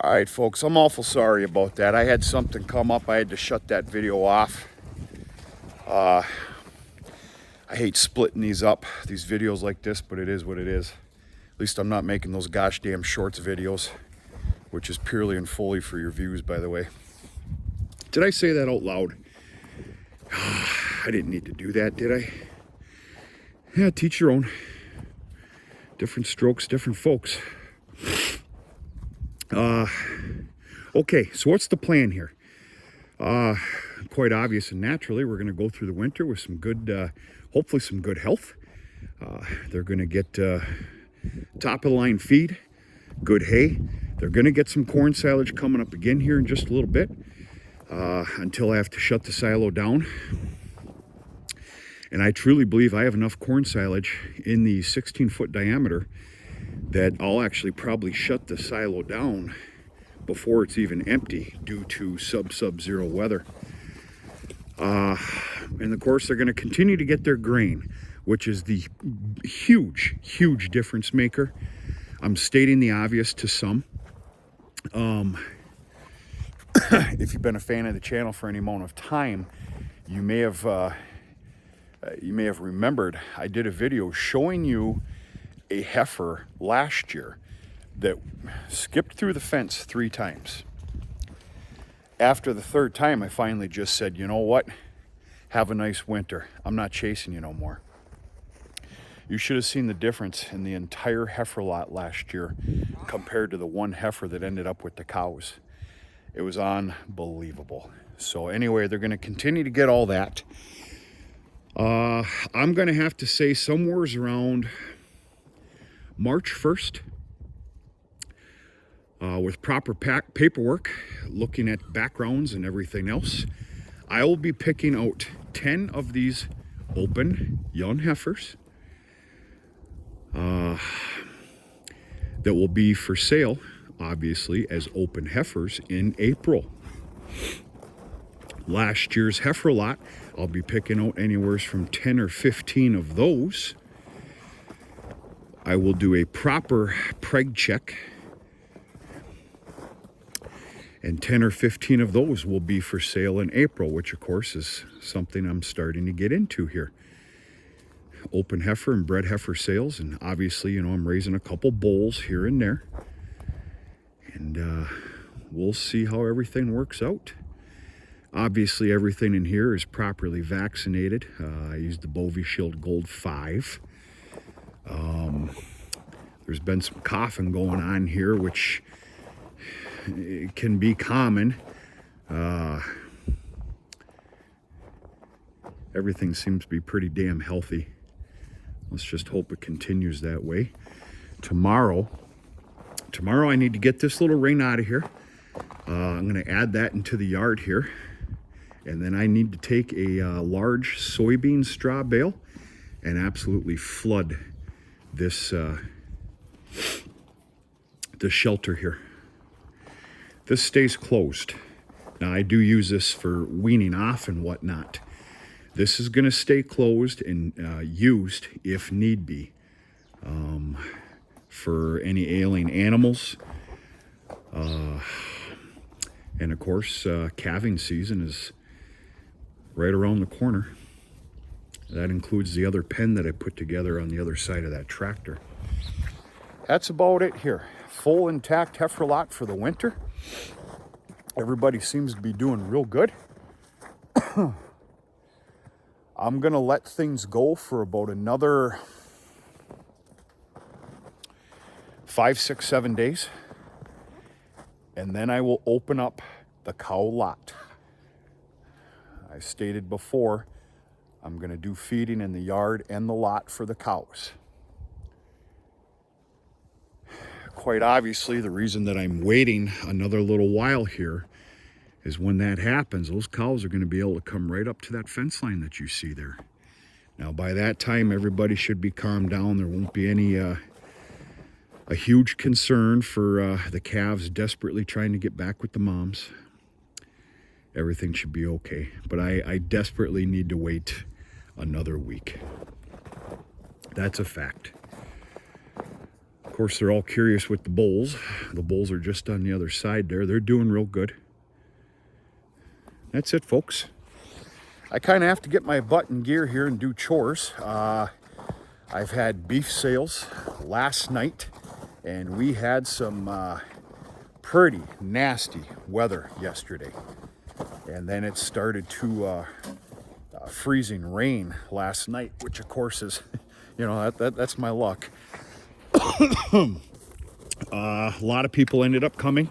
All right, folks, I'm awful sorry about that. I had something come up. I had to shut that video off. I hate splitting these up, these videos like this, but it is what it is. At least I'm not making those gosh damn shorts videos, which is purely and fully for your views, by the way. Did I say that out loud? I didn't need to do that, did I? Yeah, teach your own. Different strokes, different folks. Okay, so what's the plan here? Quite obvious and naturally, we're going to go through the winter with some good, hopefully some good health. They're going to get top of the line feed, good hay. They're going to get some corn silage coming up again here in just a little bit, until I have to shut the silo down. And I truly believe I have enough corn silage in the 16-foot diameter that I'll actually probably shut the silo down before it's even empty due to sub-zero weather. And of course, they're going to continue to get their grain, which is the huge difference maker. I'm stating the obvious to some. If you've been a fan of the channel for any amount of time, you may have remembered I did a video showing you a heifer last year that skipped through the fence 3 times. After the 3rd time, I finally just said, you know what? Have a nice winter. I'm not chasing you no more. You should have seen the difference in the entire heifer lot last year compared to the one heifer that ended up with the cows. It was unbelievable. So anyway, they're going to continue to get all that. I'm going to have to say somewhere around March 1st, with proper paperwork, looking at backgrounds and everything else, I will be picking out 10 of these open young heifers that will be for sale, obviously, as open heifers in April. Last year's heifer lot, I'll be picking out anywhere from 10 or 15 of those. I will do a proper preg check, and 10 or 15 of those will be for sale in April, which of course is something I'm starting to get into here. Open heifer and bred heifer sales, and obviously, you know, I'm raising a couple bulls here and there. And we'll see how everything works out. Obviously, everything in here is properly vaccinated. I used the Bovishield Gold 5. There's been some coughing going on here, which it can be common. Everything seems to be pretty damn healthy. Let's just hope it continues that way. Tomorrow I need to get this little ring out of here. I'm going to add that into the yard here. And then I need to take a large soybean straw bale and absolutely flood this the shelter here. This stays closed. Now I do use this for weaning off and whatnot. This is going to stay closed and used if need be for any ailing animals. And of course, calving season is right around the corner. That includes the other pen that I put together on the other side of that tractor. That's about it here. Full intact heifer lot for the winter. Everybody seems to be doing real good. I'm going to let things go for about another 5, 6, 7 days. And then I will open up the cow lot. I stated before, I'm going to do feeding in the yard and the lot for the cows. Quite obviously, the reason that I'm waiting another little while here is when that happens, those cows are going to be able to come right up to that fence line that you see there. Now, by that time, everybody should be calmed down. There won't be any a huge concern for the calves desperately trying to get back with the moms. Everything should be okay. But I desperately need to wait another week. That's a fact. course, they're all curious with the bulls. The bulls are just on the other side there. They're doing real good. That's it, folks. I kind of have to get my butt in gear here and do chores. I've had beef sales last night, and we had some pretty nasty weather yesterday. And then it started to freezing rain last night, which of course is, you know, that's my luck. A lot of people ended up coming.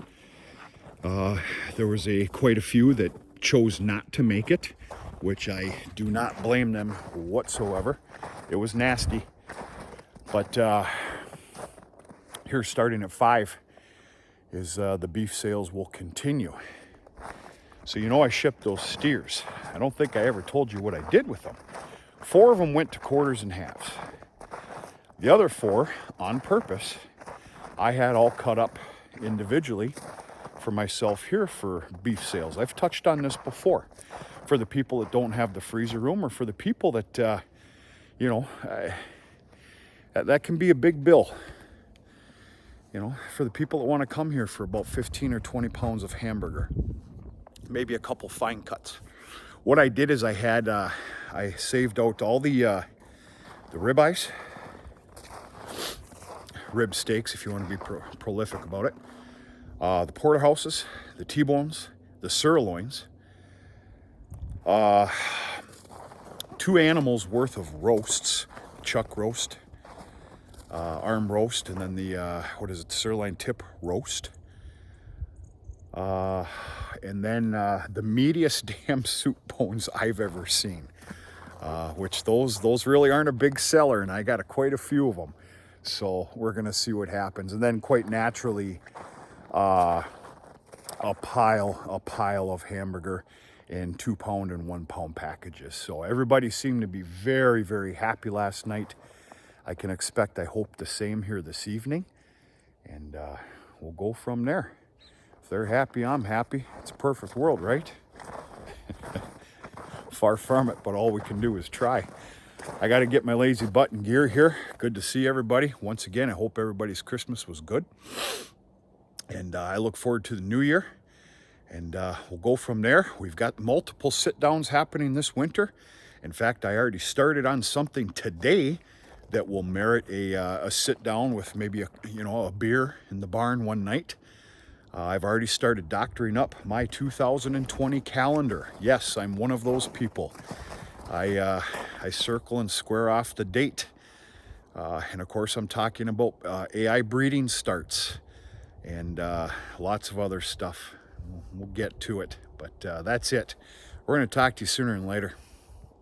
There was quite a few that chose not to make it, which I do not blame them whatsoever. It was nasty. But here, starting at 5, is the beef sales will continue. So you know I shipped those steers. I don't think I ever told you what I did with them. 4 of them went to quarters and halves. The other 4, on purpose, I had all cut up individually for myself here for beef sales. I've touched on this before. For the people that don't have the freezer room, or for the people that, you know, that can be a big bill. You know, for the people that want to come here for about 15 or 20 pounds of hamburger, maybe a couple fine cuts. What I did is I saved out all the ribeyes, rib steaks, if you want to be prolific about it, the porterhouses, the T-bones, the sirloins, 2 animals worth of roasts, chuck roast, arm roast, and then the sirloin tip roast. And then the meatiest damn soup bones I've ever seen, which those really aren't a big seller, and I got quite a few of them. So we're gonna see what happens. And then quite naturally, a pile of hamburger in 2-pound and 1-pound packages. So everybody seemed to be very, very happy last night. I can expect, I hope, the same here this evening, and we'll go from there. If they're happy, I'm happy. It's a perfect world, right? Far from it, but all we can do is try. I got to get my lazy butt in gear here. Good to see everybody. Once again, I hope everybody's Christmas was good. And I look forward to the new year. And we'll go from there. We've got multiple sit-downs happening this winter. In fact, I already started on something today that will merit a sit-down with maybe a beer in the barn one night. I've already started doctoring up my 2020 calendar. Yes, I'm one of those people. I circle and square off the date. And of course, I'm talking about AI breeding starts and lots of other stuff. We'll get to it, but that's it. We're going to talk to you sooner than later.